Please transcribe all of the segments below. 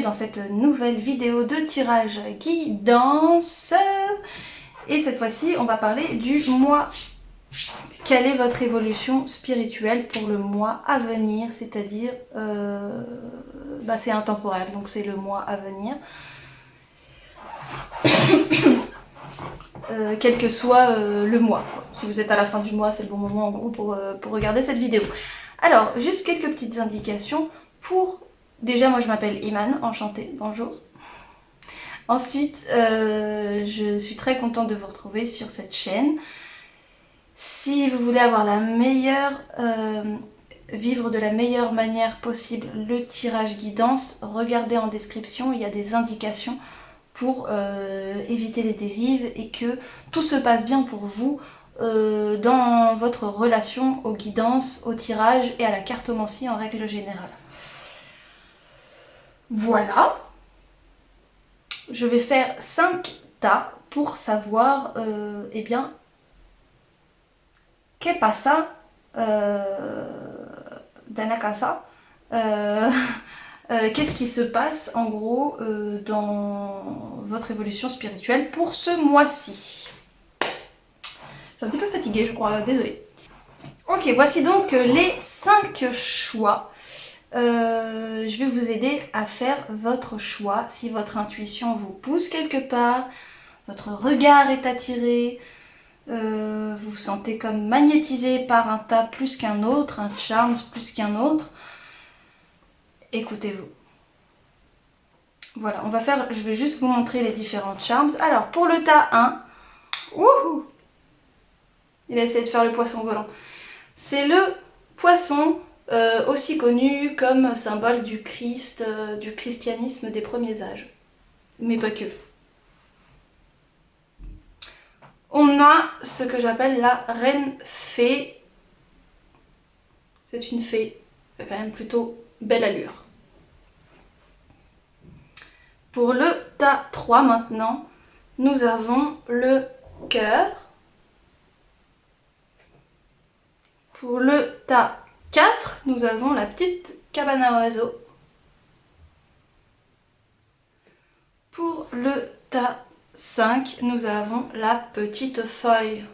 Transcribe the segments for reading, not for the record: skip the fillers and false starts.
dans cette nouvelle vidéo de tirage guidance. Et cette fois-ci, on va parler du mois. Quelle est votre évolution spirituelle pour le mois à venir? C'est-à-dire, c'est intemporel, donc c'est le mois à venir. Quel que soit le mois. Si vous êtes à la fin du mois, c'est le bon moment en gros pour regarder cette vidéo. Alors, juste quelques petites indications pour... Déjà, moi je m'appelle Iman, enchantée, bonjour. Ensuite, je suis très contente de vous retrouver sur cette chaîne. Si vous voulez avoir la meilleure... vivre de la meilleure manière possible le tirage guidance, regardez en description, il y a des indications pour éviter les dérives et que tout se passe bien pour vous dans votre relation aux guidances, au tirage et à la cartomancie en règle générale. Voilà. Je vais faire 5 tas pour savoir, que pasa dans la casa. Qu'est-ce qui se passe en gros dans votre évolution spirituelle pour ce mois-ci. Je suis un petit peu fatiguée, je crois, désolée. Ok, voici donc les 5 choix. Je vais vous aider à faire votre choix. Si votre intuition vous pousse quelque part, votre regard est attiré, vous vous sentez comme magnétisé par un tas plus qu'un autre, un charme plus qu'un autre, écoutez-vous. Voilà, je vais juste vous montrer les différentes charms. Alors, pour le tas 1, wouhou, il a essayé de faire le poisson volant. C'est le poisson, aussi connu comme symbole du Christ, du christianisme des premiers âges. Mais pas que. On a ce que j'appelle la reine fée. C'est une fée, c'est quand même plutôt belle allure. Pour le tas 3 maintenant, nous avons le cœur. Pour le tas 4, nous avons la petite cabane à oiseaux. Pour le tas 5, nous avons la petite feuille.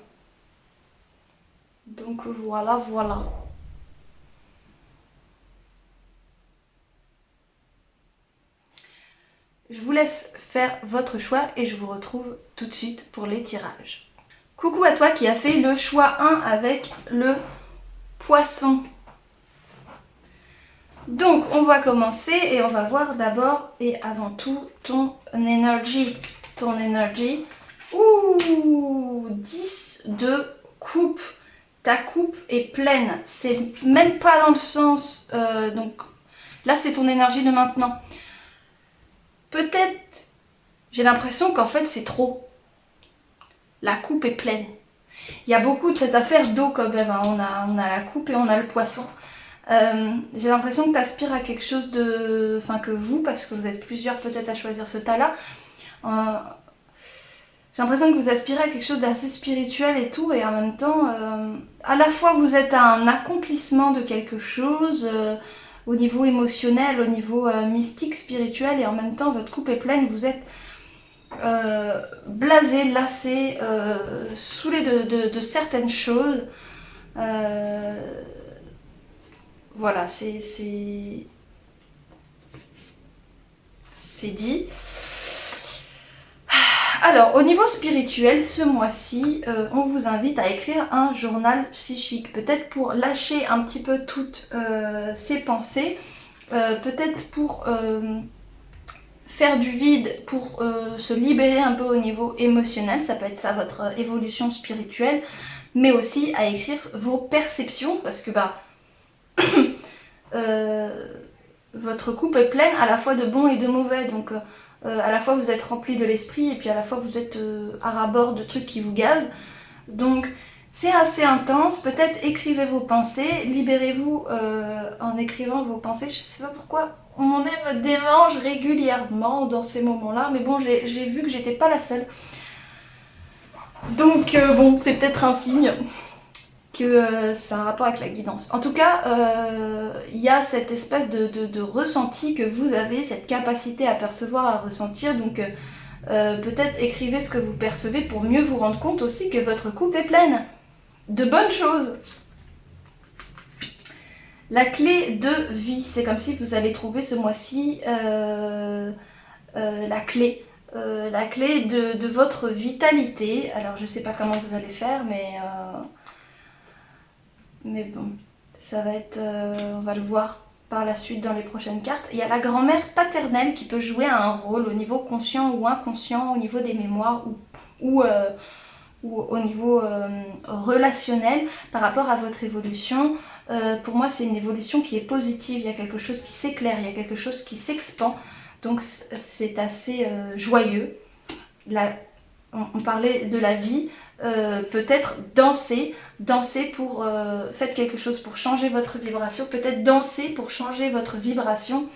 Donc voilà, voilà. Je vous laisse faire votre choix et je vous retrouve tout de suite pour les tirages. Coucou à toi qui as fait le choix 1 avec le poisson. Donc on va commencer et on va voir d'abord et avant tout ton énergie. Ton énergie. Ouh, 10 de coupe. Ta coupe est pleine. C'est même pas dans le sens... donc là c'est ton énergie de maintenant. Peut-être, j'ai l'impression qu'en fait c'est trop. La coupe est pleine. Il y a beaucoup de cette affaire d'eau quand même. Hein. On a la coupe et on a le poisson. J'ai l'impression que tu aspires à quelque chose de... Enfin que vous, parce que vous êtes plusieurs peut-être à choisir ce tas-là. J'ai l'impression que vous aspirez à quelque chose d'assez spirituel et tout. Et en même temps, à la fois vous êtes à un accomplissement de quelque chose... au niveau émotionnel, au niveau mystique, spirituel, et en même temps votre coupe est pleine, vous êtes blasé, lassé, saoulé de certaines choses. Voilà, c'est dit. Alors, au niveau spirituel, ce mois-ci, on vous invite à écrire un journal psychique. Peut-être pour lâcher un petit peu toutes ces pensées. Peut-être pour faire du vide, pour se libérer un peu au niveau émotionnel. Ça peut être ça, votre évolution spirituelle. Mais aussi à écrire vos perceptions. Parce que, votre coupe est pleine à la fois de bon et de mauvais. Donc... à la fois vous êtes rempli de l'esprit et puis à la fois vous êtes à ras-bord de trucs qui vous gavent. Donc c'est assez intense, peut-être écrivez vos pensées, libérez-vous en écrivant vos pensées. Je sais pas pourquoi mon nez me démange régulièrement dans ces moments-là, mais bon j'ai vu que j'étais pas la seule. Donc bon, c'est peut-être un signe que c'est un rapport avec la guidance. En tout cas, il y a cette espèce de ressenti que vous avez, cette capacité à percevoir, à ressentir. Donc peut-être écrivez ce que vous percevez pour mieux vous rendre compte aussi que votre coupe est pleine de bonnes choses. La clé de vie, c'est comme si vous allez trouver ce mois-ci la clé de votre vitalité. Alors je sais pas comment vous allez faire, mais bon, ça va être, on va le voir par la suite dans les prochaines cartes. Il y a la grand-mère paternelle qui peut jouer un rôle au niveau conscient ou inconscient, au niveau des mémoires ou au niveau relationnel par rapport à votre évolution. Pour moi, c'est une évolution qui est positive, il y a quelque chose qui s'éclaire, il y a quelque chose qui s'expand. Donc c'est assez joyeux. On parlait de la vie, peut-être danser pour... faites quelque chose pour changer votre vibration, peut-être danser pour changer votre vibration.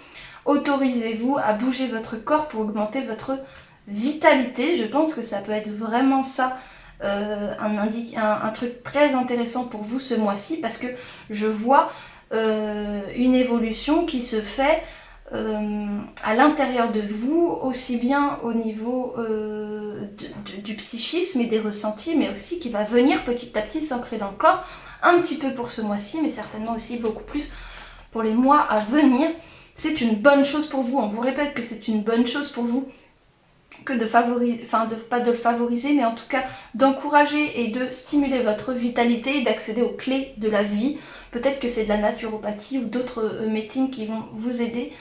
Autorisez-vous à bouger votre corps pour augmenter votre vitalité. Je pense que ça peut être vraiment ça, un truc très intéressant pour vous ce mois-ci, parce que je vois une évolution qui se fait à l'intérieur de vous, aussi bien au niveau du psychisme et des ressentis, mais aussi qui va venir petit à petit s'ancrer dans le corps, un petit peu pour ce mois-ci, mais certainement aussi beaucoup plus pour les mois à venir. C'est une bonne chose pour vous, on vous répète que c'est une bonne chose pour vous, que de favoriser, enfin pas de le favoriser, mais en tout cas d'encourager et de stimuler votre vitalité et d'accéder aux clés de la vie. Peut-être que c'est de la naturopathie ou d'autres médecines qui vont vous aider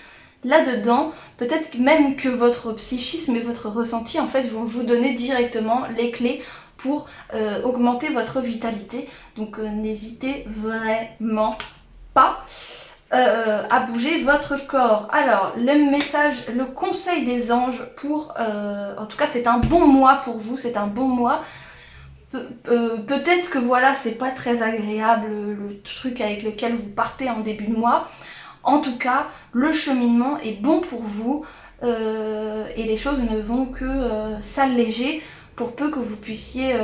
là-dedans. Peut-être même que votre psychisme et votre ressenti en fait vont vous donner directement les clés pour augmenter votre vitalité. Donc n'hésitez vraiment pas à bouger votre corps. Alors le message, le conseil des anges pour, en tout cas c'est un bon mois pour vous, c'est un bon mois. Peut-être que voilà, c'est pas très agréable le truc avec lequel vous partez en début de mois. En tout cas, le cheminement est bon pour vous et les choses ne vont que s'alléger pour peu que vous puissiez,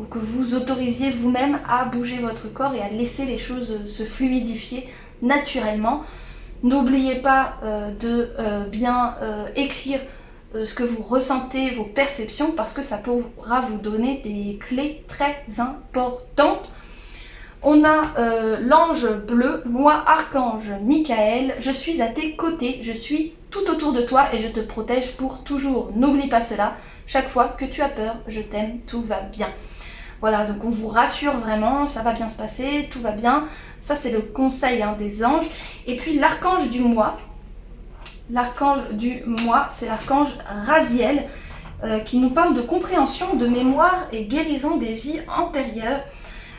que vous autorisiez vous-même à bouger votre corps et à laisser les choses se fluidifier naturellement. N'oubliez pas de bien écrire ce que vous ressentez, vos perceptions, parce que ça pourra vous donner des clés très importantes. On a l'ange bleu, moi archange Michael, je suis à tes côtés, je suis tout autour de toi et je te protège pour toujours. N'oublie pas cela, chaque fois que tu as peur, je t'aime, tout va bien. Voilà, donc on vous rassure vraiment, ça va bien se passer, tout va bien. Ça c'est le conseil des anges. Et puis l'archange du mois, c'est l'archange Raziel, qui nous parle de compréhension, de mémoire et guérison des vies antérieures.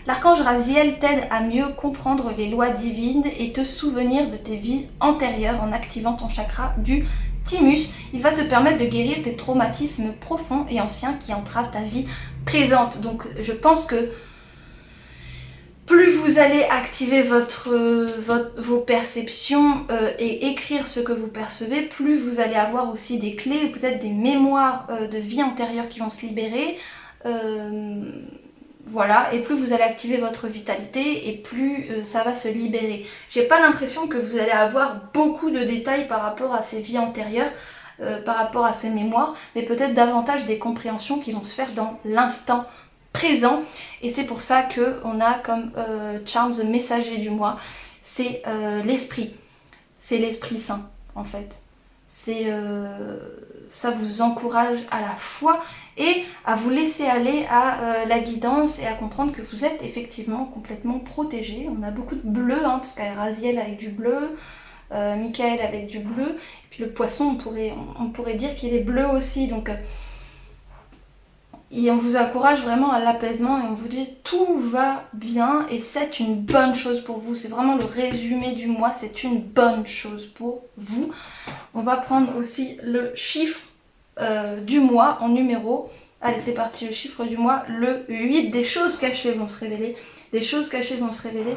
L'archange Raziel t'aide à mieux comprendre les lois divines et te souvenir de tes vies antérieures en activant ton chakra du thymus. Il va te permettre de guérir tes traumatismes profonds et anciens qui entravent ta vie présente. Donc je pense que plus vous allez activer vos perceptions et écrire ce que vous percevez, plus vous allez avoir aussi des clés, peut-être des mémoires de vie antérieure qui vont se libérer. Voilà, et plus vous allez activer votre vitalité et plus ça va se libérer. J'ai pas l'impression que vous allez avoir beaucoup de détails par rapport à ces vies antérieures, par rapport à ces mémoires, mais peut-être davantage des compréhensions qui vont se faire dans l'instant présent. Et c'est pour ça qu'on a comme Charms messager du mois, c'est l'esprit. C'est l'Esprit Saint en fait. Ça vous encourage à la foi et à vous laisser aller à la guidance et à comprendre que vous êtes effectivement complètement protégé. On a beaucoup de bleu, parce qu'il y a Raziel avec du bleu, Michael avec du bleu, et puis le poisson on pourrait dire qu'il est bleu aussi, donc et on vous encourage vraiment à l'apaisement et on vous dit tout va bien et c'est une bonne chose pour vous. C'est vraiment le résumé du mois, c'est une bonne chose pour vous. On va prendre aussi le chiffre du mois en numéro. Allez, c'est parti, le chiffre du mois, le 8. Des choses cachées vont se révéler. Des choses cachées vont se révéler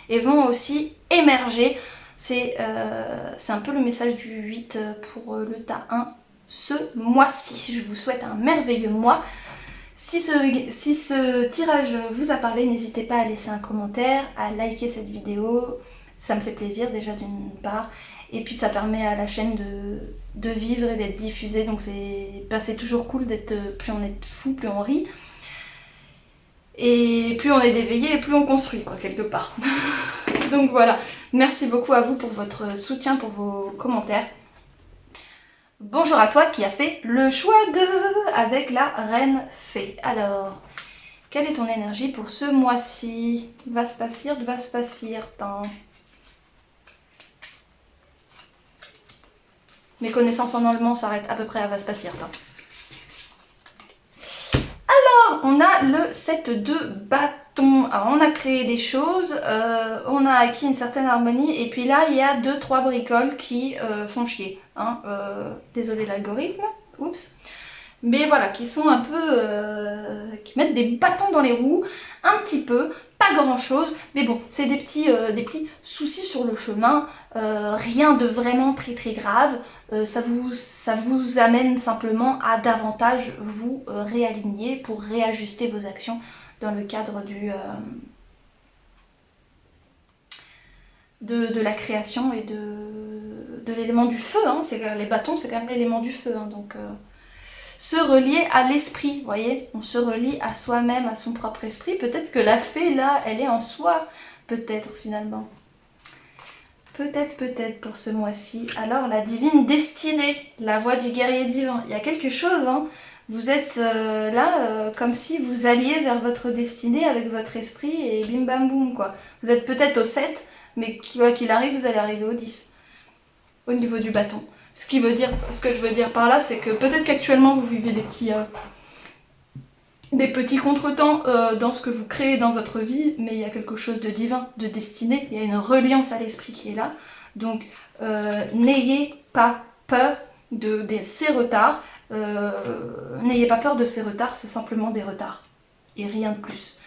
et vont aussi émerger. C'est un peu le message du 8 pour le tas 1 ce mois-ci. Je vous souhaite un merveilleux mois. Si ce tirage vous a parlé, n'hésitez pas à laisser un commentaire, à liker cette vidéo, ça me fait plaisir déjà d'une part, et puis ça permet à la chaîne de vivre et d'être diffusée, donc c'est toujours cool d'être, plus on est fou, plus on rit, et plus on est d'éveillé et plus on construit quoi, quelque part. Donc voilà, merci beaucoup à vous pour votre soutien, pour vos commentaires. Bonjour à toi qui a fait le choix avec la reine fée. Alors, quelle est ton énergie pour ce mois-ci? Va se passer, tant. Mes connaissances en allemand s'arrêtent à peu près à va se passer, tant. Alors, on a le set de bâtons. Alors, on a créé des choses, on a acquis une certaine harmonie, et puis là, il y a 2-3 bricoles qui font chier. Hein. Désolé l'algorithme, oups. Mais voilà, qui sont un peu... qui mettent des bâtons dans les roues, un petit peu, pas grand-chose, mais bon, c'est des petits soucis sur le chemin, rien de vraiment très très grave, ça vous amène simplement à davantage vous réaligner pour réajuster vos actions dans le cadre de la création et de l'élément du feu, hein. Les bâtons c'est quand même l'élément du feu, hein, donc... se relier à l'esprit, vous voyez, on se relie à soi-même, à son propre esprit. Peut-être que la fée, là, elle est en soi, peut-être, finalement. Peut-être pour ce mois-ci. Alors, la divine destinée, la voix du guerrier divin. Il y a quelque chose, hein. Vous êtes là, comme si vous alliez vers votre destinée avec votre esprit et bim bam boum, quoi. Vous êtes peut-être au 7, mais quoi qu'il arrive, vous allez arriver au 10. Au niveau du bâton. Ce que je veux dire par là, c'est que peut-être qu'actuellement vous vivez des petits contretemps dans ce que vous créez dans votre vie, mais il y a quelque chose de divin, de destiné, il y a une reliance à l'esprit qui est là. Donc n'ayez pas peur de ces retards, n'ayez pas peur de ces retards, c'est simplement des retards, et rien de plus.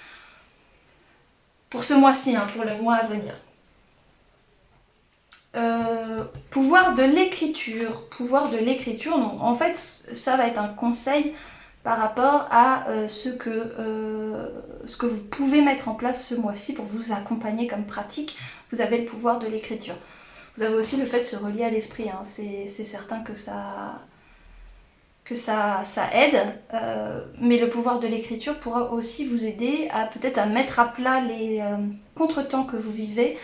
Pour ce mois-ci, hein, pour le mois à venir. Pouvoir de l'écriture, donc en fait ça va être un conseil par rapport à ce que vous pouvez mettre en place ce mois-ci pour vous accompagner comme pratique. Vous avez le pouvoir de l'écriture, vous avez aussi le fait de se relier à l'esprit, hein. C'est certain que ça aide, mais le pouvoir de l'écriture pourra aussi vous aider à peut-être à mettre à plat les contretemps que vous vivez,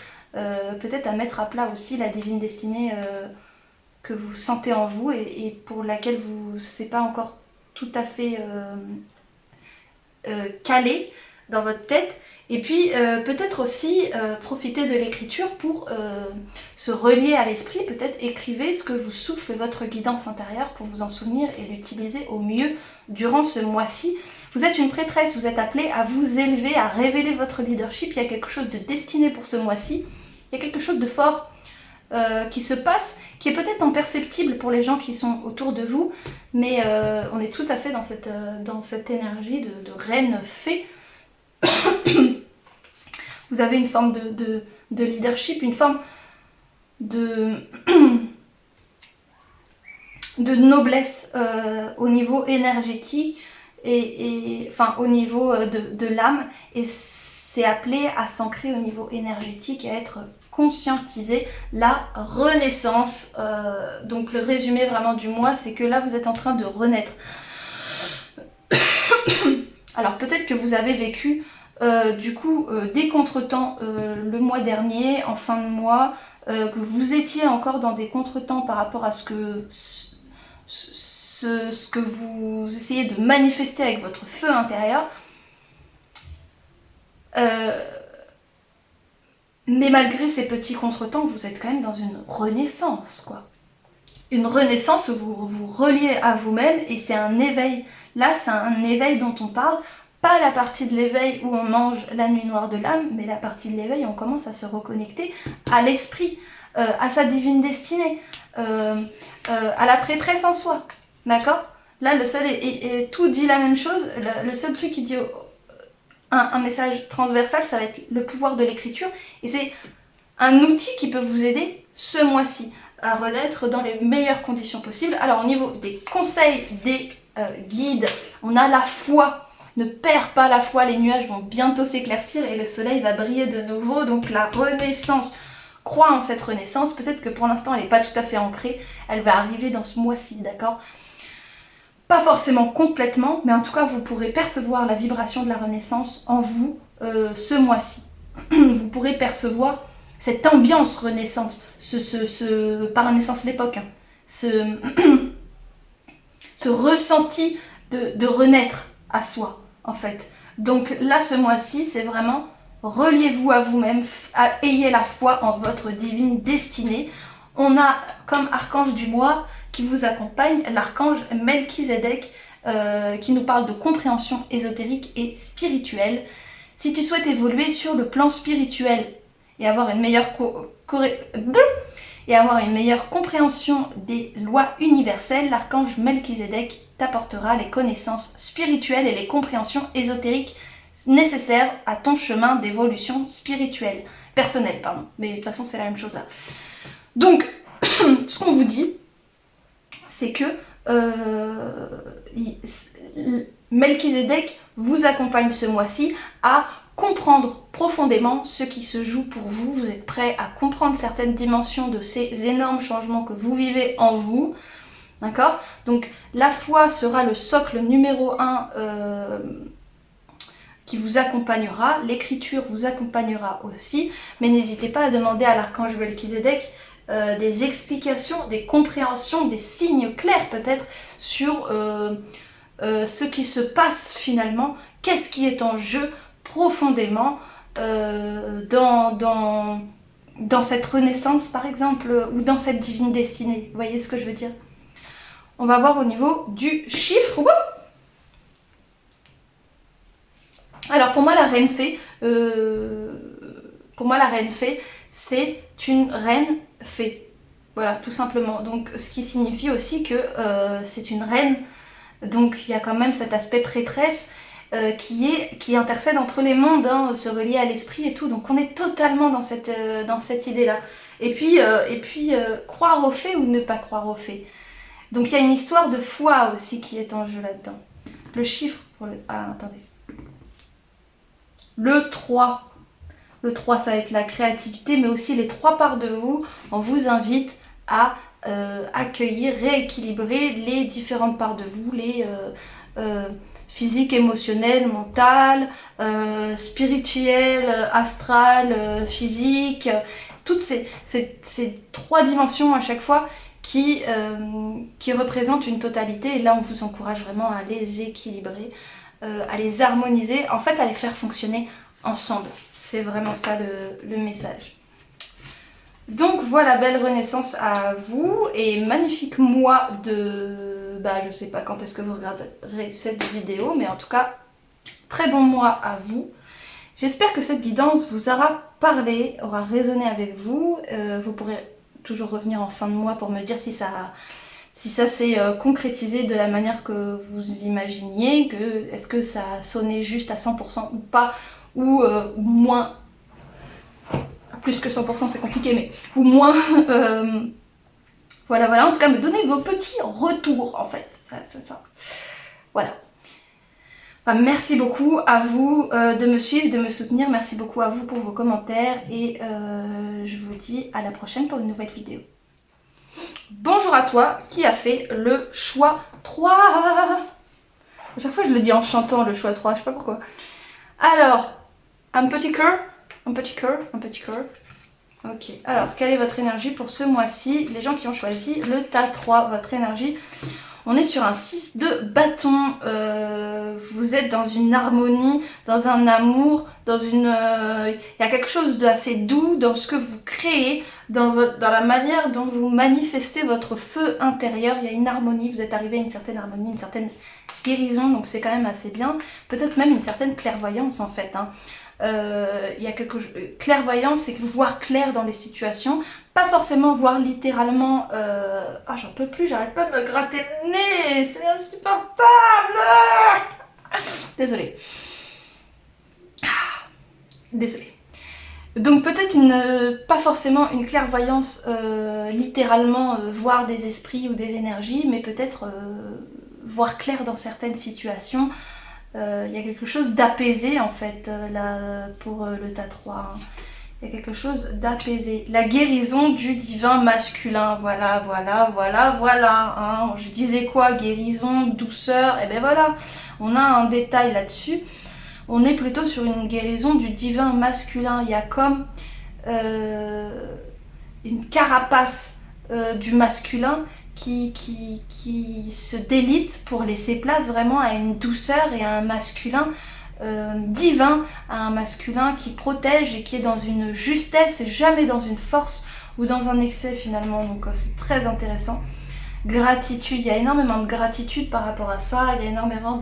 peut-être à mettre à plat aussi la divine destinée que vous sentez en vous et pour laquelle c'est pas encore tout à fait calé dans votre tête. Et puis peut-être aussi profiter de l'écriture pour se relier à l'esprit. Peut-être écrivez ce que vous souffle votre guidance intérieure pour vous en souvenir et l'utiliser au mieux durant ce mois-ci. Vous êtes une prêtresse, vous êtes appelée à vous élever, à révéler votre leadership. Il y a quelque chose de destiné pour ce mois-ci. Il y a quelque chose de fort qui se passe, qui est peut-être imperceptible pour les gens qui sont autour de vous, mais on est tout à fait dans cette énergie de reine fée. Vous avez une forme de leadership, une forme de noblesse au niveau énergétique et enfin au niveau de l'âme, et c'est appelé à s'ancrer au niveau énergétique et à être conscientisé. La renaissance, donc le résumé vraiment du mois, c'est que là vous êtes en train de renaître. Alors peut-être que vous avez vécu du coup des contretemps le mois dernier, en fin de mois, que vous étiez encore dans des contretemps par rapport à ce que vous essayez de manifester avec votre feu intérieur. Mais malgré ces petits contretemps, vous êtes quand même dans une renaissance, quoi. Une renaissance où vous vous reliez à vous-même, et c'est un éveil. Là, c'est un éveil dont on parle, pas la partie de l'éveil où on mange la nuit noire de l'âme, mais la partie de l'éveil où on commence à se reconnecter à l'esprit, à sa divine destinée, à la prêtresse en soi, d'accord? Là, le seul, et tout dit la même chose, le seul truc qui dit un message transversal, ça va être le pouvoir de l'écriture, et c'est un outil qui peut vous aider ce mois-ci à renaître dans les meilleures conditions possibles. Alors au niveau des conseils, des guides, on a la foi. Ne perds pas la foi, les nuages vont bientôt s'éclaircir et le soleil va briller de nouveau, donc la renaissance. Crois en cette renaissance, peut-être que pour l'instant elle n'est pas tout à fait ancrée, elle va arriver dans ce mois-ci, d'accord? Pas forcément complètement, mais en tout cas vous pourrez percevoir la vibration de la renaissance en vous ce mois-ci. Vous pourrez percevoir cette ambiance renaissance, pas renaissance l'époque, hein, ce ressenti de renaître à soi en fait. Donc là ce mois-ci c'est vraiment reliez-vous à vous-même, ayez la foi en votre divine destinée. On a comme archange du mois qui vous accompagne l'archange Melchizedek qui nous parle de compréhension ésotérique et spirituelle. Si tu souhaites évoluer sur le plan spirituel et avoir une meilleure compréhension des lois universelles, l'archange Melchizedek t'apportera les connaissances spirituelles et les compréhensions ésotériques nécessaires à ton chemin d'évolution spirituelle, personnelle, pardon. Mais de toute façon, c'est la même chose là. Donc, ce qu'on vous dit, c'est que Melchizedek vous accompagne ce mois-ci à comprendre profondément ce qui se joue pour vous. Vous êtes prêt à comprendre certaines dimensions de ces énormes changements que vous vivez en vous. D'accord? Donc la foi sera le socle numéro 1 qui vous accompagnera. L'écriture vous accompagnera aussi. Mais n'hésitez pas à demander à l'archange Melchizedek des explications, des compréhensions, des signes clairs peut-être sur ce qui se passe finalement, qu'est-ce qui est en jeu profondément dans cette renaissance par exemple, ou dans cette divine destinée. Vous voyez ce que je veux dire? On va voir au niveau du chiffre. Alors pour moi la reine fée, c'est une reine fée. Voilà, tout simplement. Donc ce qui signifie aussi que c'est une reine. Donc il y a quand même cet aspect prêtresse qui intercède entre les mondes, hein, se relier à l'esprit et tout. Donc on est totalement dans cette idée-là. Et puis croire aux fées ou ne pas croire aux fées. Donc il y a une histoire de foi aussi qui est en jeu là-dedans. Le chiffre pour le... Ah, attendez. Le 3. Le 3, ça va être la créativité, mais aussi les 3 parts de vous. On vous invite à accueillir, rééquilibrer les différentes parts de vous, les physiques, émotionnelles, mentales, spirituelles, astrales, physiques, toutes ces 3 dimensions à chaque fois qui représentent une totalité. Et là, on vous encourage vraiment à les équilibrer, à les harmoniser, en fait à les faire fonctionner ensemble. C'est vraiment ça le message. Donc voilà, belle renaissance à vous et magnifique mois de... je sais pas quand est-ce que vous regarderez cette vidéo, mais en tout cas, très bon mois à vous. J'espère que cette guidance vous aura parlé, aura résonné avec vous. Vous pourrez toujours revenir en fin de mois pour me dire si ça s'est concrétisé de la manière que vous imaginiez, est-ce que ça a sonné juste à 100% ou pas, ou moins... Plus que 100% c'est compliqué, mais ou moins. Voilà. En tout cas, me donner vos petits retours, en fait. C'est ça. Voilà. Merci beaucoup à vous de me suivre, de me soutenir. Merci beaucoup à vous pour vos commentaires. Et je vous dis à la prochaine pour une nouvelle vidéo. Bonjour à toi qui a fait le choix 3. À chaque fois, je le dis en chantant, le choix 3. Je sais pas pourquoi. Alors, un petit cœur. Un petit cœur. Ok, alors quelle est votre énergie pour ce mois-ci? Les gens qui ont choisi le tas 3, votre énergie. On est sur un 6 de bâton. Vous êtes dans une harmonie, dans un amour, dans une... Il y a quelque chose d'assez doux dans ce que vous créez, dans la manière dont vous manifestez votre feu intérieur. Il y a une harmonie, vous êtes arrivé à une certaine harmonie, une certaine guérison, donc c'est quand même assez bien. Peut-être même une certaine clairvoyance en fait, hein. Il y a quelque chose... Clairvoyance, c'est voir clair dans les situations, pas forcément voir littéralement ah j'en peux plus, j'arrête pas de me gratter le nez, c'est insupportable. Désolée. Désolée. Donc peut-être pas forcément une clairvoyance littéralement voir des esprits ou des énergies, mais peut-être voir clair dans certaines situations. Il y a quelque chose d'apaisé en fait là pour le tas 3. Hein. Il y a quelque chose d'apaisé. La guérison du divin masculin. Voilà, voilà, voilà, voilà. Hein. Je disais quoi? Guérison, douceur. Et ben voilà, on a un détail là-dessus. On est plutôt sur une guérison du divin masculin. Il y a comme une carapace du masculin qui se délite pour laisser place vraiment à une douceur et à un masculin divin, à un masculin qui protège et qui est dans une justesse et jamais dans une force ou dans un excès finalement. Donc c'est très intéressant. Gratitude, il y a énormément de gratitude par rapport à ça, il y a énormément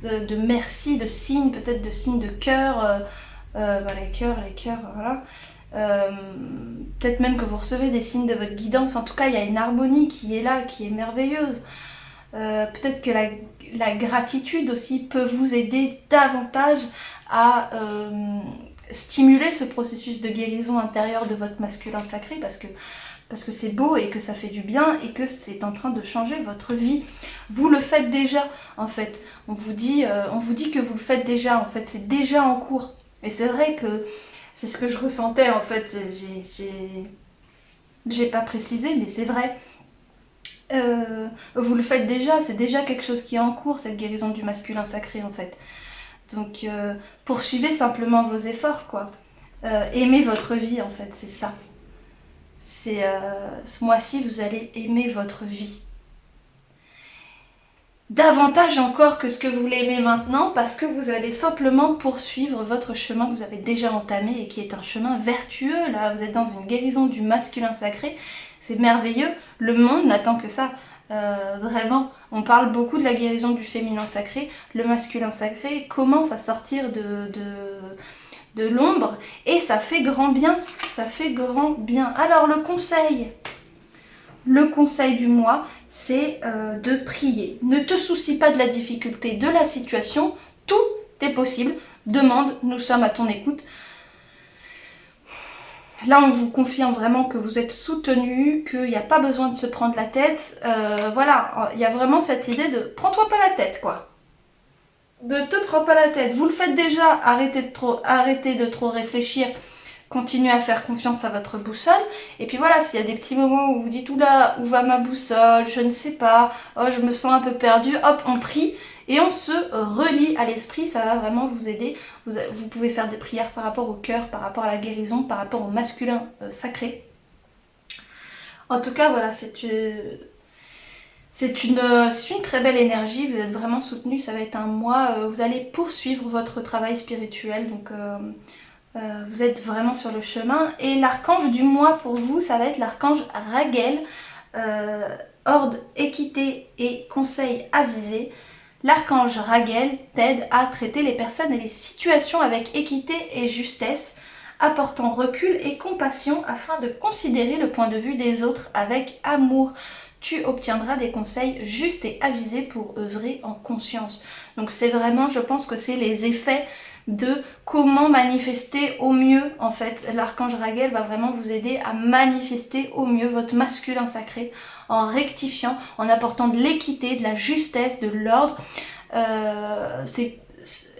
de merci, de signes, peut-être de signes de cœur, les cœurs, voilà. Peut-être même que vous recevez des signes de votre guidance. En tout cas, il y a une harmonie qui est là, qui est merveilleuse. Peut-être que la gratitude aussi peut vous aider davantage à stimuler ce processus de guérison intérieure de votre masculin sacré, parce que c'est beau et que ça fait du bien et que c'est en train de changer votre vie. Vous le faites déjà en fait. On vous dit que vous le faites déjà, en fait c'est déjà en cours. Et c'est vrai que c'est ce que je ressentais en fait. J'ai pas précisé, mais c'est vrai. Vous le faites déjà, c'est déjà quelque chose qui est en cours, cette guérison du masculin sacré en fait. Donc poursuivez simplement vos efforts quoi. Aimez votre vie en fait, c'est ça. C'est ce mois-ci vous allez aimer votre vie. Davantage encore que ce que vous l'aimez maintenant, parce que vous allez simplement poursuivre votre chemin que vous avez déjà entamé et qui est un chemin vertueux. Là, vous êtes dans une guérison du masculin sacré, c'est merveilleux. Le monde n'attend que ça. Vraiment, on parle beaucoup de la guérison du féminin sacré. Le masculin sacré commence à sortir de l'ombre et ça fait grand bien. Ça fait grand bien. Alors le conseil du mois, c'est de prier. Ne te soucie pas de la difficulté, de la situation. Tout est possible. Demande, nous sommes à ton écoute. Là, on vous confirme vraiment que vous êtes soutenu, qu'il n'y a pas besoin de se prendre la tête. Voilà, il y a vraiment cette idée de prends-toi pas la tête, quoi. Ne te prends pas la tête. Vous le faites déjà, arrêtez de trop réfléchir. Continuez à faire confiance à votre boussole. Et puis voilà, s'il y a des petits moments où vous dites oula, où va ma boussole, je ne sais pas, oh je me sens un peu perdue, hop, on prie et on se relie à l'esprit, ça va vraiment vous aider. Vous pouvez faire des prières par rapport au cœur, par rapport à la guérison, par rapport au masculin sacré. En tout cas, voilà, c'est une très belle énergie, vous êtes vraiment soutenu, ça va être un mois, vous allez poursuivre votre travail spirituel, donc vous êtes vraiment sur le chemin. Et l'archange du mois pour vous, ça va être l'archange Raguel, ordre, équité et conseil avisé. L'archange Raguel t'aide à traiter les personnes et les situations avec équité et justesse, apportant recul et compassion afin de considérer le point de vue des autres avec amour. Tu obtiendras des conseils justes et avisés pour œuvrer en conscience. Donc c'est vraiment, je pense que c'est les effets de comment manifester au mieux en fait. L'archange Raguel va vraiment vous aider à manifester au mieux votre masculin sacré en rectifiant, en apportant de l'équité, de la justesse, de l'ordre,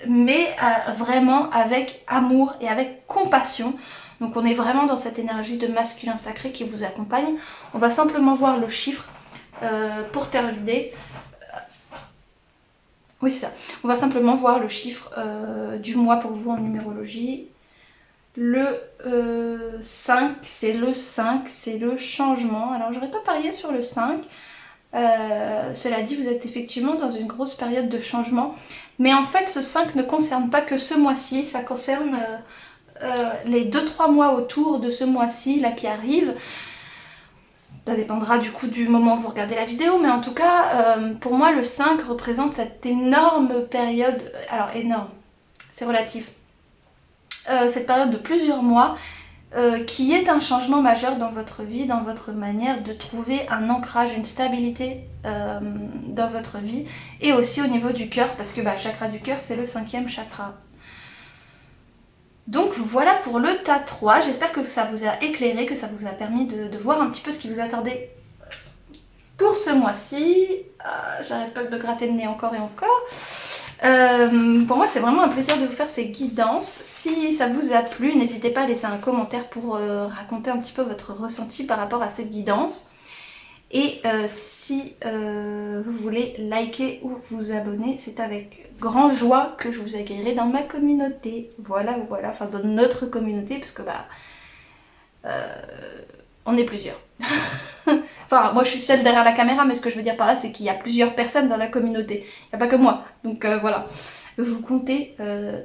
mais vraiment avec amour et avec compassion. Donc on est vraiment dans cette énergie de masculin sacré qui vous accompagne. On va simplement voir le chiffre pour terminer. Oui, c'est ça. On va simplement voir le chiffre du mois pour vous en numérologie. Le 5, c'est le 5, c'est le changement. Alors, j'aurais pas parié sur le 5. Cela dit, vous êtes effectivement dans une grosse période de changement. Mais en fait, ce 5 ne concerne pas que ce mois-ci. Ça concerne les 2-3 mois autour de ce mois-ci, là, qui arrive. Ça dépendra du coup du moment où vous regardez la vidéo, mais en tout cas, pour moi, le 5 représente cette énorme période, alors énorme, c'est relatif, cette période de plusieurs mois, qui est un changement majeur dans votre vie, dans votre manière de trouver un ancrage, une stabilité dans votre vie, et aussi au niveau du cœur, parce que chakra du cœur, c'est le 5e chakra. Donc voilà pour le tas 3, j'espère que ça vous a éclairé, que ça vous a permis de voir un petit peu ce qui vous attendait pour ce mois-ci. J'arrête pas de me gratter le nez encore et encore. Pour moi, c'est vraiment un plaisir de vous faire ces guidances. Si ça vous a plu, n'hésitez pas à laisser un commentaire pour raconter un petit peu votre ressenti par rapport à cette guidance. Et si vous voulez liker ou vous abonner, c'est avec grande joie que je vous accueillerai dans ma communauté. Voilà, enfin dans notre communauté, parce que on est plusieurs. Enfin, moi je suis seule derrière la caméra, mais ce que je veux dire par là, c'est qu'il y a plusieurs personnes dans la communauté. Il n'y a pas que moi. Donc voilà, vous comptez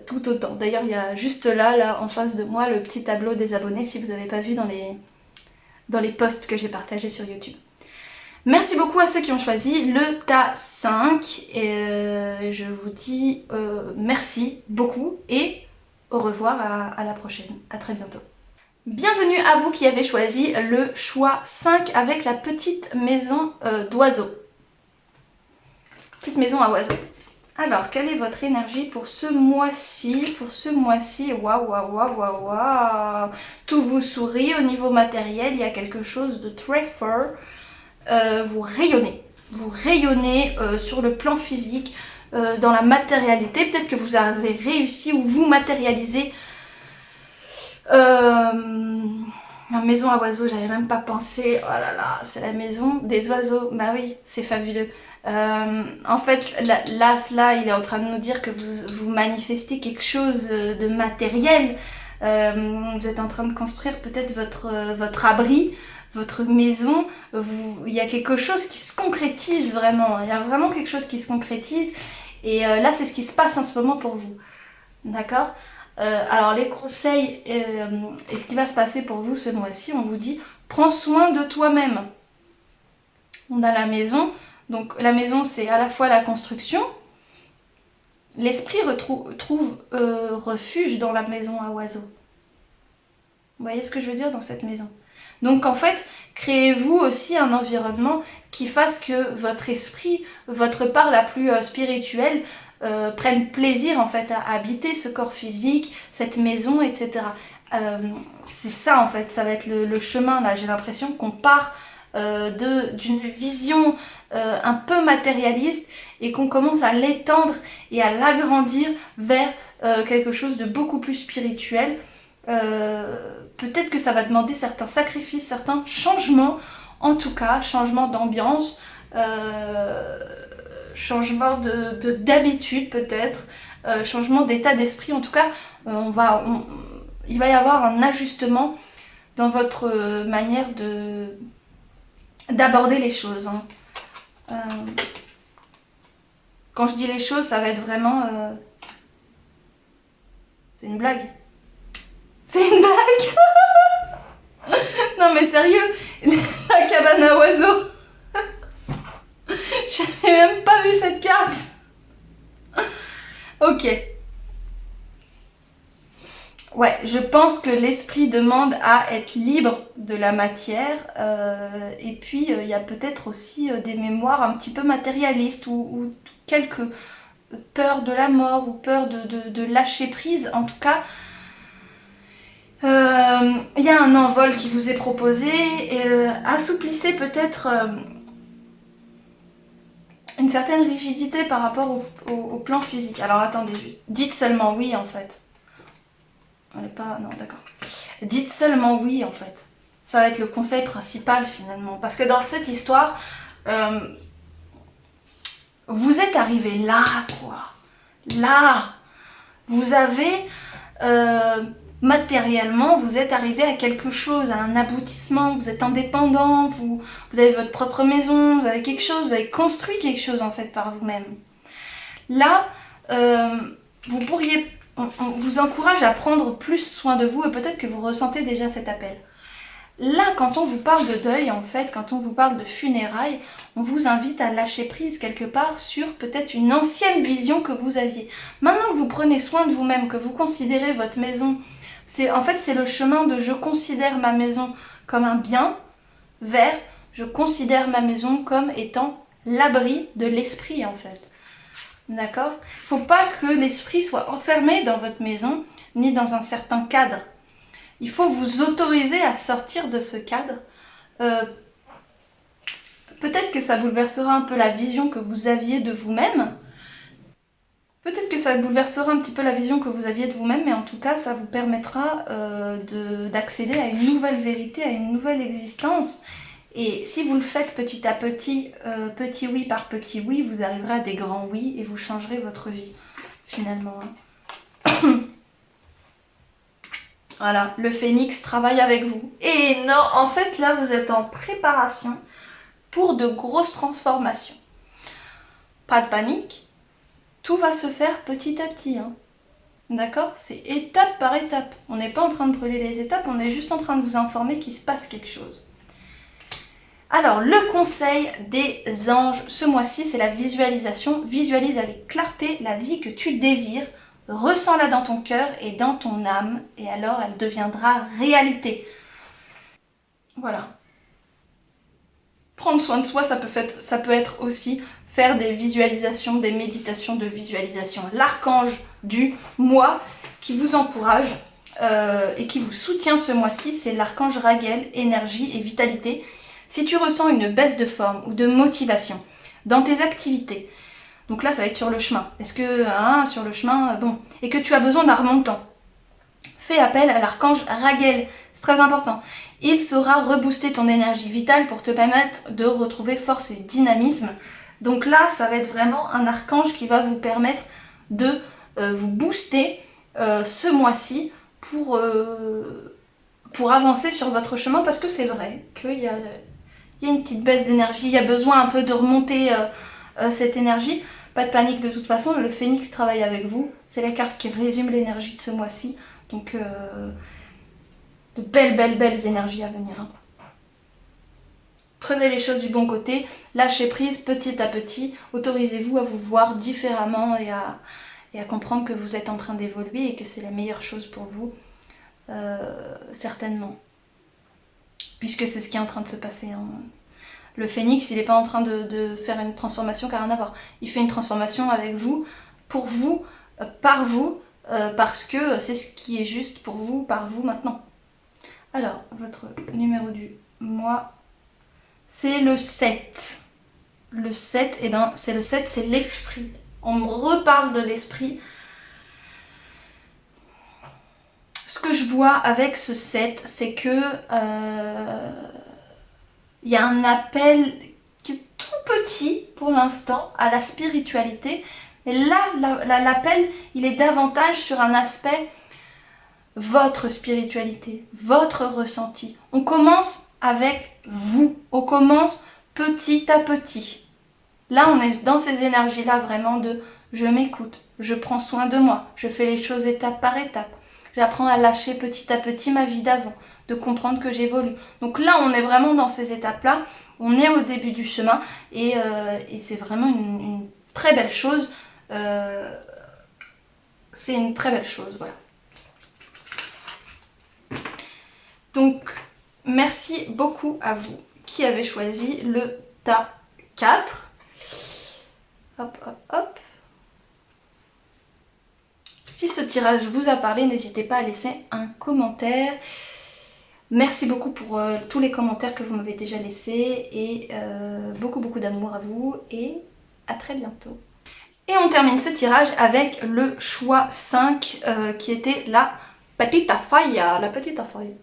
tout autant. D'ailleurs, il y a juste là, en face de moi, le petit tableau des abonnés, si vous n'avez pas vu dans les posts que j'ai partagés sur YouTube. Merci beaucoup à ceux qui ont choisi le tas 5. Et je vous dis merci beaucoup et au revoir à la prochaine. À très bientôt. Bienvenue à vous qui avez choisi le choix 5 avec la petite maison d'oiseaux. Petite maison à oiseaux. Alors, quelle est votre énergie pour ce mois-ci? Pour ce mois-ci, waouh. Tout vous sourit au niveau matériel, il y a quelque chose de très fort. Vous rayonnez sur le plan physique, dans la matérialité. Peut-être que vous avez réussi ou vous matérialisez ma maison à oiseaux, j'avais même pas pensé. Oh là là, c'est la maison des oiseaux. Bah oui, c'est fabuleux. En fait, l'as là, il est en train de nous dire que vous manifestez quelque chose de matériel. Vous êtes en train de construire peut-être votre abri, votre maison. Il y a quelque chose qui se concrétise vraiment. Il y a vraiment quelque chose qui se concrétise. Et là, c'est ce qui se passe en ce moment pour vous. D'accord ? Alors les conseils et ce qui va se passer pour vous ce mois-ci, on vous dit prends soin de toi-même. On a la maison, donc la maison c'est à la fois la construction, l'esprit trouve refuge dans la maison à oiseaux. Vous voyez ce que je veux dire dans cette maison? Donc en fait, créez-vous aussi un environnement qui fasse que votre esprit, votre part la plus spirituelle, prennent plaisir en fait à habiter ce corps physique, cette maison, etc. C'est ça en fait, ça va être le chemin là. J'ai l'impression qu'on part d'une vision un peu matérialiste et qu'on commence à l'étendre et à l'agrandir vers quelque chose de beaucoup plus spirituel. Peut-être que ça va demander certains sacrifices, certains changements, en tout cas, changement d'ambiance, changement d'habitude peut-être, changement d'état d'esprit. En tout cas, il va y avoir un ajustement dans votre manière d'aborder les choses. Hein. Quand je dis les choses, ça va être vraiment... C'est une blague. C'est une blague. Non mais sérieux, la cabane à oiseaux. J'avais même pas vu cette carte. Ok. Ouais, je pense que l'esprit demande à être libre de la matière. Et puis, il y a peut-être aussi des mémoires un petit peu matérialistes ou quelques peurs de la mort ou peur de lâcher prise. En tout cas, il y a un envol qui vous est proposé. Assouplissez peut-être... une certaine rigidité par rapport au plan physique. Alors attendez, dites seulement oui en fait. On n'est pas... Non, d'accord. Dites seulement oui en fait. Ça va être le conseil principal finalement. Parce que dans cette histoire, vous êtes arrivé là quoi. Là. Vous avez... matériellement, vous êtes arrivé à quelque chose, à un aboutissement, vous êtes indépendant, vous avez votre propre maison, vous avez quelque chose, vous avez construit quelque chose en fait par vous-même. Là, vous pourriez, on vous encourage à prendre plus soin de vous et peut-être que vous ressentez déjà cet appel. Là, quand on vous parle de deuil en fait, quand on vous parle de funérailles, on vous invite à lâcher prise quelque part sur peut-être une ancienne vision que vous aviez. Maintenant que vous prenez soin de vous-même, que vous considérez votre maison, en fait, c'est le chemin de je considère ma maison comme un bien vers je considère ma maison comme étant l'abri de l'esprit en fait. D'accord ? Il ne faut pas que l'esprit soit enfermé dans votre maison ni dans un certain cadre. Il faut vous autoriser à sortir de ce cadre. Peut-être que ça bouleversera un peu la vision que vous aviez de vous-même. Peut-être que ça bouleversera un petit peu la vision que vous aviez de vous-même, mais en tout cas, ça vous permettra d'accéder à une nouvelle vérité, à une nouvelle existence. Et si vous le faites petit à petit, petit oui par petit oui, vous arriverez à des grands oui et vous changerez votre vie, finalement. Voilà, le phénix travaille avec vous. Et non, en fait, là, vous êtes en préparation pour de grosses transformations. Pas de panique, tout va se faire petit à petit. Hein. D'accord? C'est étape par étape. On n'est pas en train de brûler les étapes, on est juste en train de vous informer qu'il se passe quelque chose. Alors, le conseil des anges ce mois-ci, c'est la visualisation. Visualise avec clarté la vie que tu désires. Ressens-la dans ton cœur et dans ton âme. Et alors, elle deviendra réalité. Voilà. Prendre soin de soi, ça peut être aussi faire des visualisations, des méditations de visualisation. L'archange du mois qui vous encourage et qui vous soutient ce mois-ci, c'est l'archange Raguel, énergie et vitalité. Si tu ressens une baisse de forme ou de motivation dans tes activités, donc là ça va être sur le chemin, est-ce que sur le chemin, bon, et que tu as besoin d'un remontant, fais appel à l'archange Raguel, c'est très important. Il saura rebooster ton énergie vitale pour te permettre de retrouver force et dynamisme. Donc là, ça va être vraiment un archange qui va vous permettre de vous booster ce mois-ci pour avancer sur votre chemin, parce que c'est vrai qu'il y a une petite baisse d'énergie, il y a besoin un peu de remonter cette énergie. Pas de panique de toute façon, le phénix travaille avec vous. C'est la carte qui résume l'énergie de ce mois-ci. Donc de belles énergies à venir. Hein. Prenez les choses du bon côté, lâchez prise petit à petit, autorisez-vous à vous voir différemment et à comprendre que vous êtes en train d'évoluer et que c'est la meilleure chose pour vous, certainement. Puisque c'est ce qui est en train de se passer. Hein. Le phénix, il n'est pas en train de faire une transformation qui n'a rien à voir. Il fait une transformation avec vous, pour vous, par vous, parce que c'est ce qui est juste pour vous, par vous maintenant. Alors, votre numéro du mois, c'est le 7. Le 7, eh ben, c'est le 7, c'est l'esprit. On me reparle de l'esprit. Ce que je vois avec ce 7, c'est que il y a un appel qui est tout petit pour l'instant à la spiritualité. Et là, l'appel, il est davantage sur un aspect votre spiritualité, votre ressenti. On commence avec vous. On commence petit à petit. Là, on est dans ces énergies-là vraiment de je m'écoute, je prends soin de moi, je fais les choses étape par étape. J'apprends à lâcher petit à petit ma vie d'avant, de comprendre que j'évolue. Donc là, on est vraiment dans ces étapes-là. On est au début du chemin et c'est vraiment une très belle chose. C'est une très belle chose, voilà. Donc, merci beaucoup à vous qui avez choisi le tas 4. Hop, hop, hop. Si ce tirage vous a parlé, n'hésitez pas à laisser un commentaire. Merci beaucoup pour tous les commentaires que vous m'avez déjà laissés et beaucoup d'amour à vous et à très bientôt. Et on termine ce tirage avec le choix 5 qui était la petite faille. La petite faille.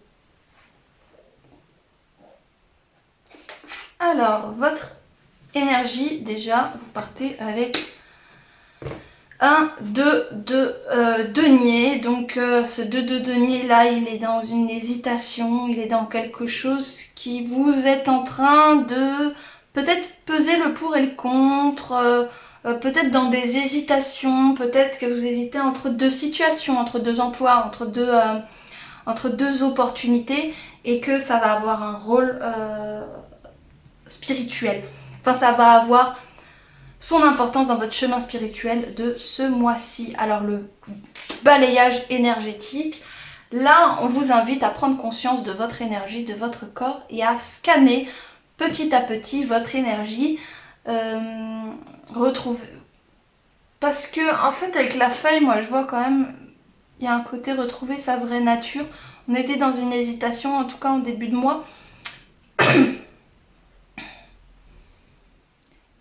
Alors, votre énergie, déjà, vous partez avec un 2 de denier. Donc, ce 2 de denier là, il est dans une hésitation, il est dans quelque chose qui vous est en train de peut-être peser le pour et le contre, peut-être dans des hésitations, peut-être que vous hésitez entre deux situations, entre deux emplois, entre deux opportunités et que ça va avoir un rôle spirituel. Enfin, ça va avoir son importance dans votre chemin spirituel de ce mois-ci. Alors, le balayage énergétique, là, on vous invite à prendre conscience de votre énergie, de votre corps et à scanner petit à petit votre énergie. Retrouver. Parce que, en fait, avec la feuille, moi, je vois quand même, il y a un côté retrouver sa vraie nature. On était dans une hésitation, en tout cas en début de mois.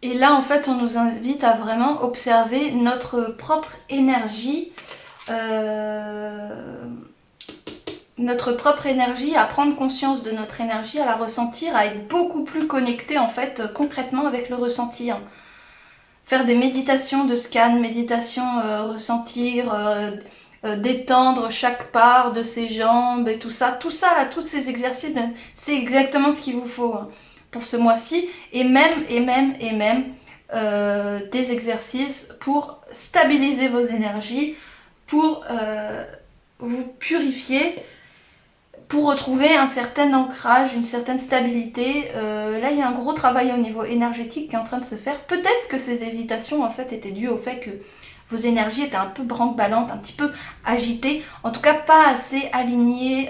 Et là, en fait, on nous invite à vraiment observer notre propre énergie, à prendre conscience de notre énergie, à la ressentir, à être beaucoup plus connecté, en fait, concrètement avec le ressenti. Hein. Faire des méditations de scan, méditation ressentir, détendre chaque part de ses jambes et tout ça là, tous ces exercices, c'est exactement ce qu'il vous faut hein, pour ce mois-ci, et même des exercices pour stabiliser vos énergies, pour vous purifier, pour retrouver un certain ancrage, une certaine stabilité. Là, il y a un gros travail au niveau énergétique qui est en train de se faire. Peut-être que ces hésitations, en fait, étaient dues au fait que vos énergies étaient un peu branque-ballantes, un petit peu agitées, en tout cas pas assez alignées,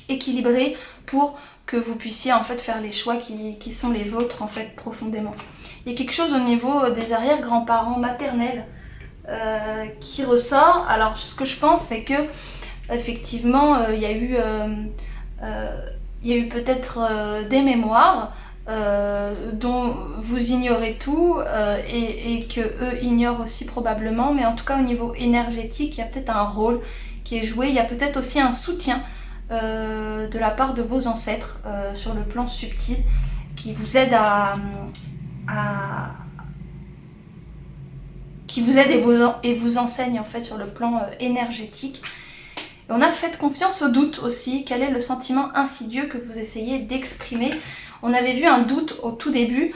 équilibrées pour que vous puissiez en fait faire les choix qui sont les vôtres en fait profondément. Il y a quelque chose au niveau des arrière-grands-parents maternels qui ressort. Alors ce que je pense c'est que effectivement il y a eu peut-être des mémoires dont vous ignorez tout et que eux ignorent aussi probablement, mais en tout cas au niveau énergétique il y a peut-être un rôle qui est joué, il y a peut-être aussi un soutien de la part de vos ancêtres sur le plan subtil qui vous aide qui vous aide et vous enseigne en fait sur le plan énergétique. Et on a fait confiance au doute aussi. Quel est le sentiment insidieux que vous essayez d'exprimer? On avait vu un doute au tout début.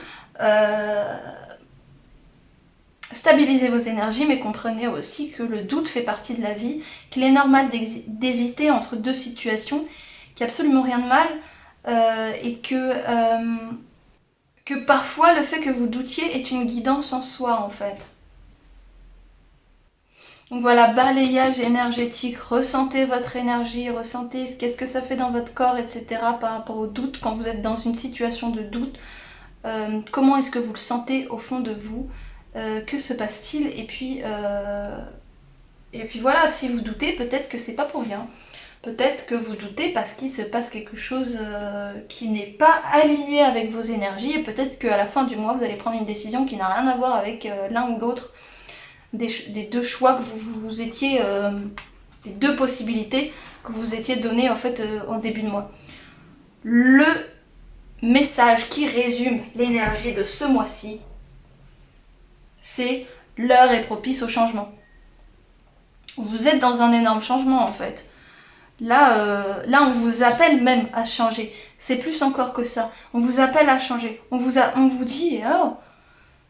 Stabilisez vos énergies, mais comprenez aussi que le doute fait partie de la vie, qu'il est normal d'hésiter entre deux situations, qu'il n'y a absolument rien de mal, et que parfois le fait que vous doutiez est une guidance en soi en fait. Donc voilà, balayage énergétique, ressentez votre énergie, ressentez qu'est-ce que ça fait dans votre corps, etc. par rapport au doute, quand vous êtes dans une situation de doute, comment est-ce que vous le sentez au fond de vous, que se passe-t-il, et puis voilà, si vous doutez, peut-être que c'est pas pour rien. Peut-être que vous doutez parce qu'il se passe quelque chose qui n'est pas aligné avec vos énergies, et peut-être qu'à la fin du mois, vous allez prendre une décision qui n'a rien à voir avec l'un ou l'autre des deux choix que vous étiez, des deux possibilités que vous étiez données en fait au début de mois. Le message qui résume l'énergie de ce mois-ci, c'est l'heure est propice au changement. Vous êtes dans un énorme changement en fait. Là, on vous appelle même à changer. C'est plus encore que ça. On vous appelle à changer. On vous dit, oh,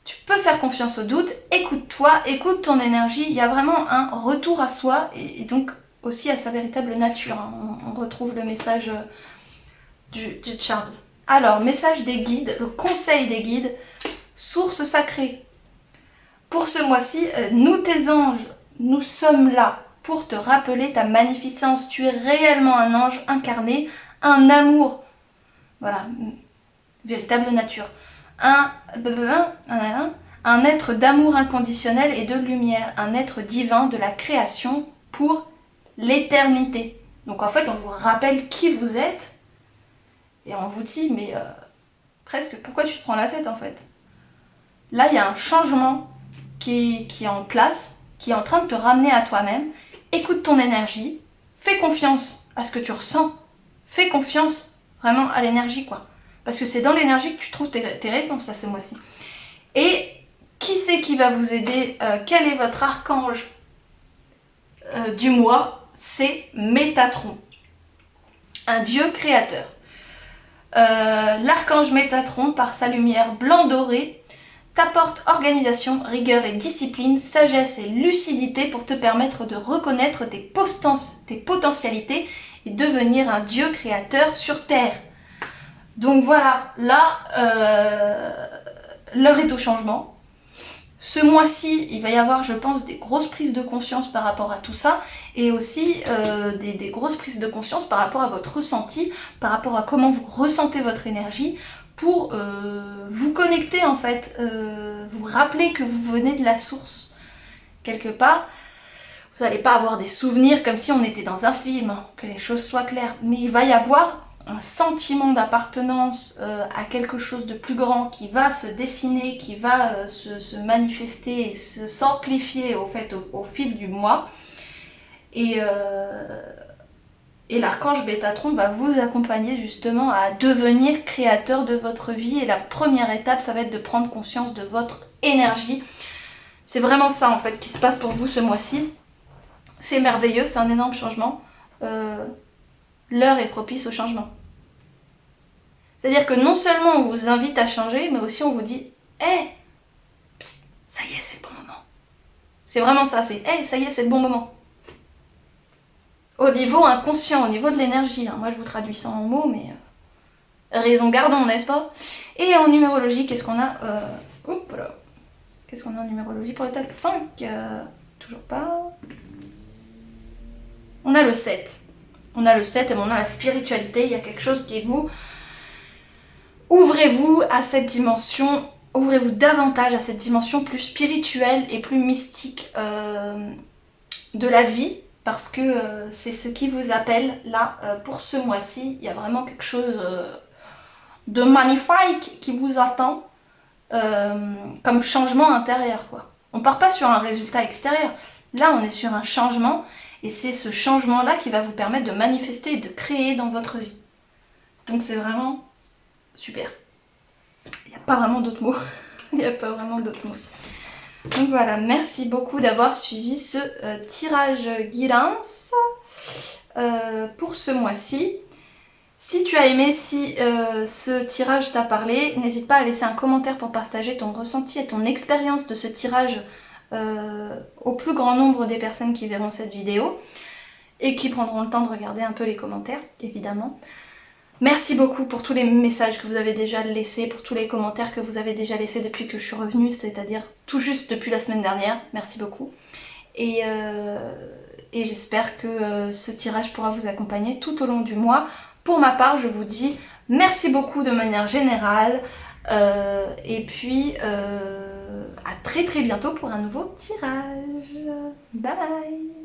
tu peux faire confiance au doute, écoute-toi, écoute ton énergie. Il y a vraiment un retour à soi et donc aussi à sa véritable nature. Hein. On retrouve le message du Charles. Alors, message des guides, le conseil des guides, source sacrée. Pour ce mois-ci, nous tes anges, nous sommes là pour te rappeler ta magnificence. Tu es réellement un ange incarné, un amour, voilà, véritable nature. Un être d'amour inconditionnel et de lumière, un être divin de la création pour l'éternité. Donc en fait, on vous rappelle qui vous êtes et on vous dit, mais presque, pourquoi tu te prends la tête en fait? Là, il y a un changement qui est en place, qui est en train de te ramener à toi-même. Écoute ton énergie, fais confiance à ce que tu ressens, fais confiance vraiment à l'énergie quoi. Parce que c'est dans l'énergie que tu trouves tes réponses là ce mois-ci. Et qui c'est qui va vous aider? Quel est votre archange du mois? C'est Métatron, un dieu créateur. L'archange Métatron, par sa lumière blanc-doré, t'apporte organisation, rigueur et discipline, sagesse et lucidité pour te permettre de reconnaître tes potentialités et devenir un dieu créateur sur Terre. Donc voilà, là, l'heure est au changement. Ce mois-ci, il va y avoir, je pense, des grosses prises de conscience par rapport à tout ça, et aussi des grosses prises de conscience par rapport à votre ressenti, par rapport à comment vous ressentez votre énergie, pour vous connecter en fait, vous rappeler que vous venez de la source, quelque part. Vous n'allez pas avoir des souvenirs comme si on était dans un film, hein, que les choses soient claires, mais il va y avoir un sentiment d'appartenance à quelque chose de plus grand qui va se dessiner, qui va se manifester et s'amplifier au fil du mois. Et l'archange Métatron va vous accompagner justement à devenir créateur de votre vie. Et la première étape, ça va être de prendre conscience de votre énergie. C'est vraiment ça en fait qui se passe pour vous ce mois-ci. C'est merveilleux, c'est un énorme changement. L'heure est propice au changement. C'est-à-dire que non seulement on vous invite à changer, mais aussi on vous dit « Hé, ça y est, c'est le bon moment. » C'est vraiment ça, c'est « Hé, ça y est, c'est le bon moment. » Au niveau inconscient, au niveau de l'énergie. Hein. Moi, je vous traduis ça en mots, mais raison gardons, n'est-ce pas? Et en numérologie, qu'est-ce qu'on a Qu'est-ce qu'on a en numérologie pour le tas 5 toujours pas. On a le 7. On a le 7 et on a la spiritualité. Il y a quelque chose qui est vous. Ouvrez-vous à cette dimension. Ouvrez-vous davantage à cette dimension plus spirituelle et plus mystique de la vie. Parce que c'est ce qui vous appelle là pour ce mois-ci. Il y a vraiment quelque chose de magnifique qui vous attend comme changement intérieur, quoi. On part pas sur un résultat extérieur. Là, on est sur un changement et c'est ce changement-là qui va vous permettre de manifester et de créer dans votre vie. Donc c'est vraiment super. Il n'y a pas vraiment d'autres mots. Il n'y a pas vraiment d'autres mots. Donc voilà, merci beaucoup d'avoir suivi ce tirage guidance pour ce mois-ci. Si tu as aimé, si ce tirage t'a parlé, n'hésite pas à laisser un commentaire pour partager ton ressenti et ton expérience de ce tirage au plus grand nombre des personnes qui verront cette vidéo et qui prendront le temps de regarder un peu les commentaires, évidemment. Merci beaucoup pour tous les messages que vous avez déjà laissés, pour tous les commentaires que vous avez déjà laissés depuis que je suis revenue, c'est-à-dire tout juste depuis la semaine dernière. Merci beaucoup. Et j'espère que ce tirage pourra vous accompagner tout au long du mois. Pour ma part, je vous dis merci beaucoup de manière générale. Et puis, à très très bientôt pour un nouveau tirage. Bye!